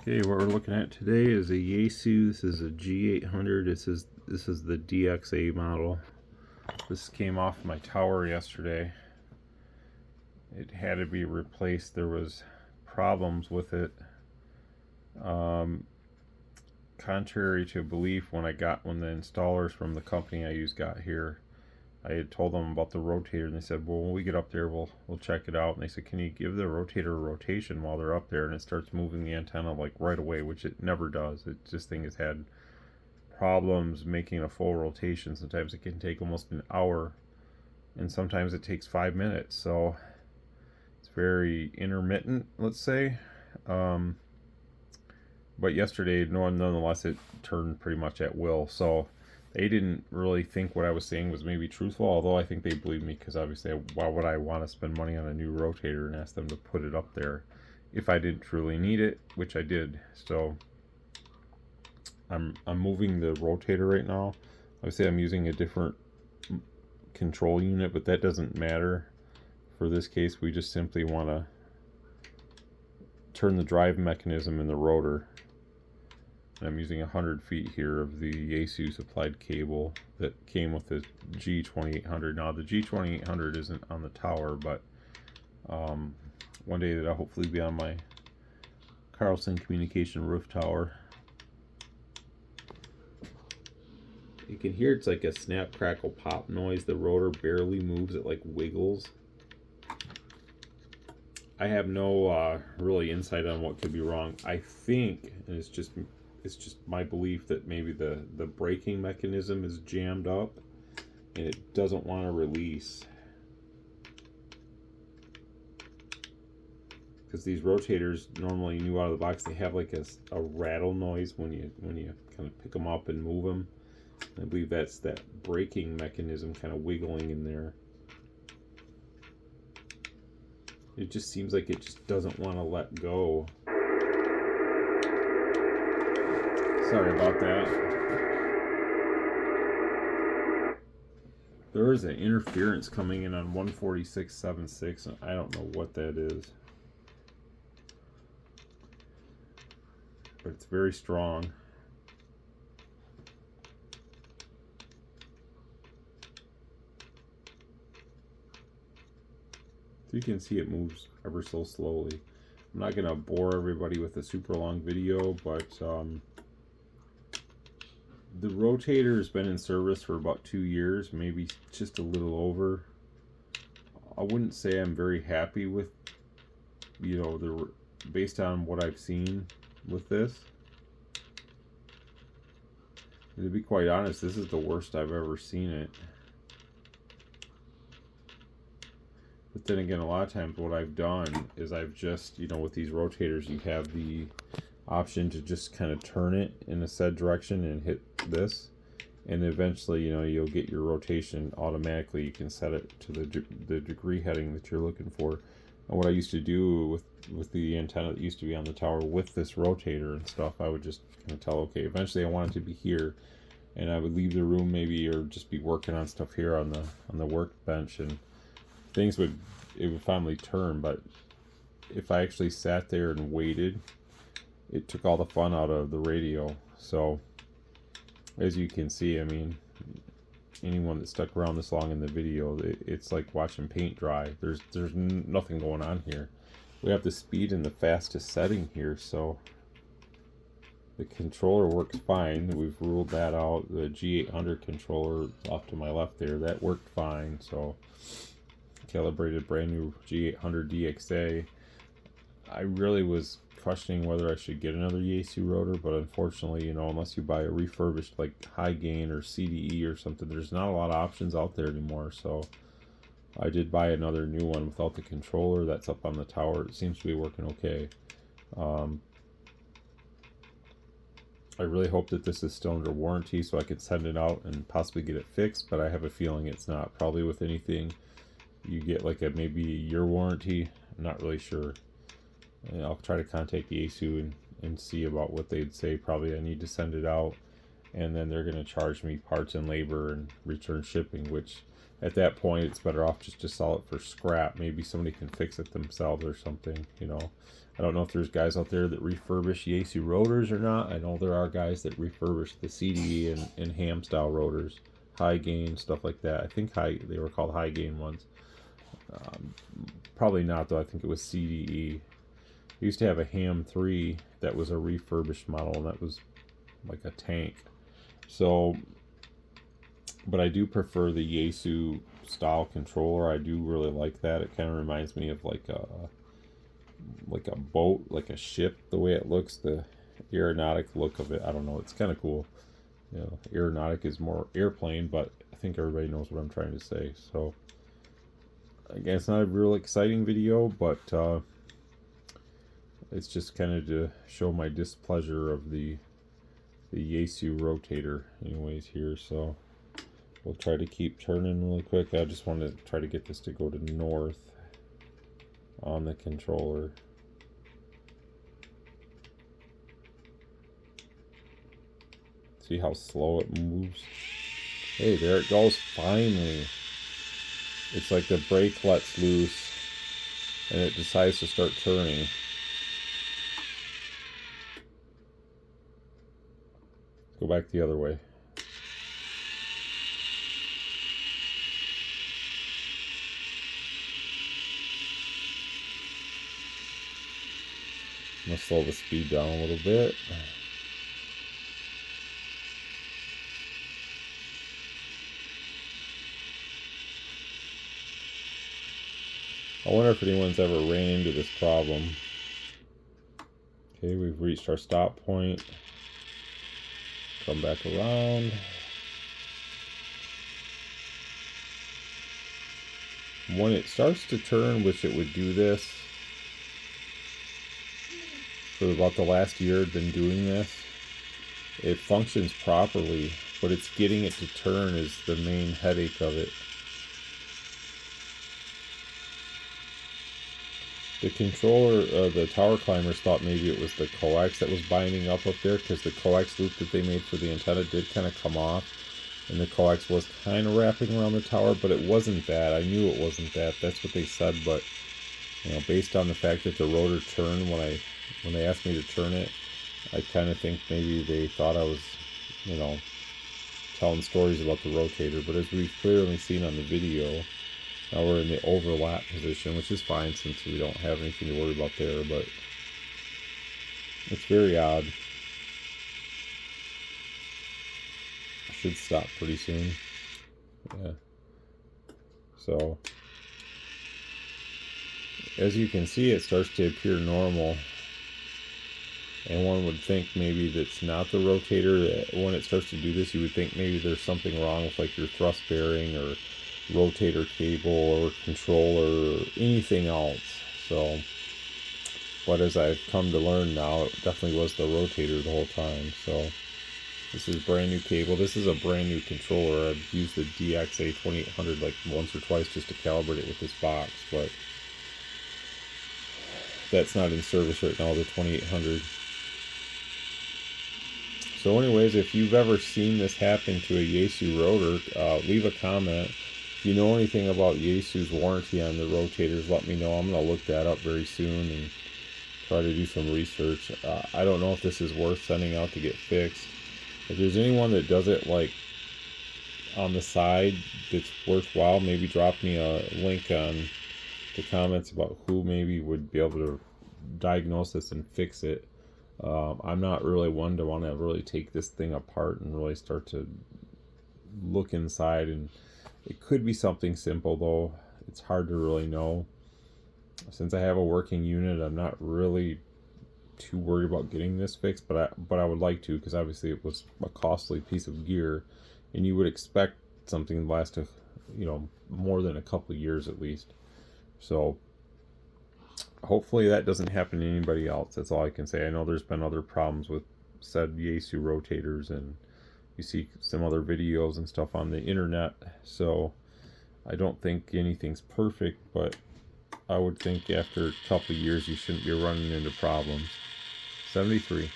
Okay, what we're looking at today is a Yaesu. This is a G-800. This is the DXA model. This came off my tower yesterday. It had to be replaced. There was problems with it. Contrary to belief, when the installers from the company I use got here, I had told them about the rotator, and they said, well, when we get up there, we'll check it out. And they said, can you give the rotator a rotation while they're up there? And it starts moving the antenna like right away, which it never does. This thing has had problems making a full rotation. Sometimes it can take almost an hour, and sometimes it takes 5 minutes. So it's very intermittent, let's say. But yesterday, nonetheless, it turned pretty much at will. So they didn't really think what I was saying was maybe truthful, although I think they believed me, because obviously why would I want to spend money on a new rotator and ask them to put it up there if I didn't truly need it, which I did. So I'm moving the rotator right now. Obviously I'm using a different control unit, but that doesn't matter for this case. We just simply want to turn the drive mechanism in the rotor. I'm using 100 feet here of the Yaesu supplied cable that came with the G-800. Now the G-800 isn't on the tower, but one day that'll hopefully be on my Carlson communication roof tower. You can hear it's like a snap, crackle, pop noise. The rotor barely moves, it like wiggles. I have no really insight on what could be wrong. I think, and it's just my belief, that maybe the braking mechanism is jammed up and it doesn't want to release. Because these rotators normally, new out of the box, they have like a rattle noise when you kind of pick them up and move them. I believe that's that braking mechanism kind of wiggling in there. It just seems like it just doesn't want to let go. Sorry about that. There is an interference coming in on 146.76, and I don't know what that is. But it's very strong. So you can see it moves ever so slowly. I'm not going to bore everybody with a super long video, but the rotator has been in service for about 2 years, maybe just a little over. I wouldn't say I'm very happy with, based on what I've seen with this. And to be quite honest, this is the worst I've ever seen it. But then again, a lot of times what I've done is I've just, with these rotators, you have the option to just kind of turn it in a said direction and hit this, and eventually you'll get your rotation automatically. You can set it to the degree heading that you're looking for. And what I used to do with the antenna that used to be on the tower with this rotator and stuff, I would just kind of tell, okay, eventually I want it to be here, and I would leave the room maybe, or just be working on stuff here on the workbench, and it would finally turn. But if I actually sat there and waited, it took all the fun out of the radio. So as you can see, I mean, anyone that stuck around this long in the video, it's like watching paint dry. There's nothing going on here. We have the speed in the fastest setting here, so the controller works fine. We've ruled that out. The G-800 controller off to my left there, that worked fine. So calibrated brand new G-800 DXA. I really was questioning whether I should get another Yaesu rotor, but unfortunately, unless you buy a refurbished like high gain or CDE or something, there's not a lot of options out there anymore. So I did buy another new one without the controller. That's up on the tower. It seems to be working okay. I really hope that this is still under warranty so I could send it out and possibly get it fixed, but I have a feeling it's not. Probably with anything, you get like maybe a year warranty. I'm not really sure. And I'll try to contact Yaesu and see about what they'd say. Probably I need to send it out, and then they're going to charge me parts and labor and return shipping, which at that point it's better off just to sell it for scrap. Maybe somebody can fix it themselves or something, you know. I don't know if there's guys out there that refurbish Yaesu rotors or not. I know there are guys that refurbish the CDE and ham style rotors, high gain, stuff like that. I think they were called high gain ones. Probably not though. I think it was CDE. I used to have a ham 3 that was a refurbished model, and that was like a tank. So, but I do prefer the Yaesu style controller. I do really like that. It kind of reminds me of like a boat, like a ship, the way it looks, the aeronautic look of it. I don't know, it's kind of cool. You know, aeronautic is more airplane, but I think everybody knows what I'm trying to say. So again, it's not a real exciting video, but it's just kind of to show my displeasure of the Yaesu rotator anyways here. So we'll try to keep turning really quick. I just want to try to get this to go to north on the controller. See how slow it moves? Hey, there it goes, finally. It's like the brake lets loose and it decides to start turning. Go back the other way. I'm going to slow the speed down a little bit. I wonder if anyone's ever ran into this problem. Okay, we've reached our stop point. Come back around. When it starts to turn, which it would do this, for about the last year I've been doing this, it functions properly, but it's getting it to turn is the main headache of it. The controller, the tower climbers thought maybe it was the coax that was binding up there, because the coax loop that they made for the antenna did kind of come off, and the coax was kind of wrapping around the tower, but it wasn't that. I knew it wasn't that. That's what they said, but you know, based on the fact that the rotor turned when they asked me to turn it, I kind of think maybe they thought I was, you know, telling stories about the rotator. But as we've clearly seen on the video, now we're in the overlap position, which is fine since we don't have anything to worry about there, but it's very odd. I should stop pretty soon. Yeah. So, as you can see, it starts to appear normal. And one would think maybe that's not the rotator. When it starts to do this, you would think maybe there's something wrong with like your thrust bearing or rotator cable or controller or anything else. So, but as I've come to learn now, it definitely was the rotator the whole time. So this is brand new cable. This is a brand new controller. I've used the DXA 2800 like once or twice just to calibrate it with this box, but that's not in service right now, the 2800. So anyways, if you've ever seen this happen to a Yaesu rotor, leave a comment. If you know anything about Yaesu's warranty on the rotators, let me know. I'm going to look that up very soon and try to do some research. I don't know if this is worth sending out to get fixed. If there's anyone that does it like on the side that's worthwhile, maybe drop me a link on the comments about who maybe would be able to diagnose this and fix it. I'm not really one to want to really take this thing apart and really start to look inside, and it could be something simple though. It's hard to really know. Since I have a working unit, I'm not really too worried about getting this fixed, but I would like to, because obviously it was a costly piece of gear, and you would expect something to last, you know, more than a couple of years at least. So hopefully that doesn't happen to anybody else. That's all I can say. I know there's been other problems with said Yaesu rotators, and you see some other videos and stuff on the internet. So I don't think anything's perfect, but I would think after a couple of years you shouldn't be running into problems. 73.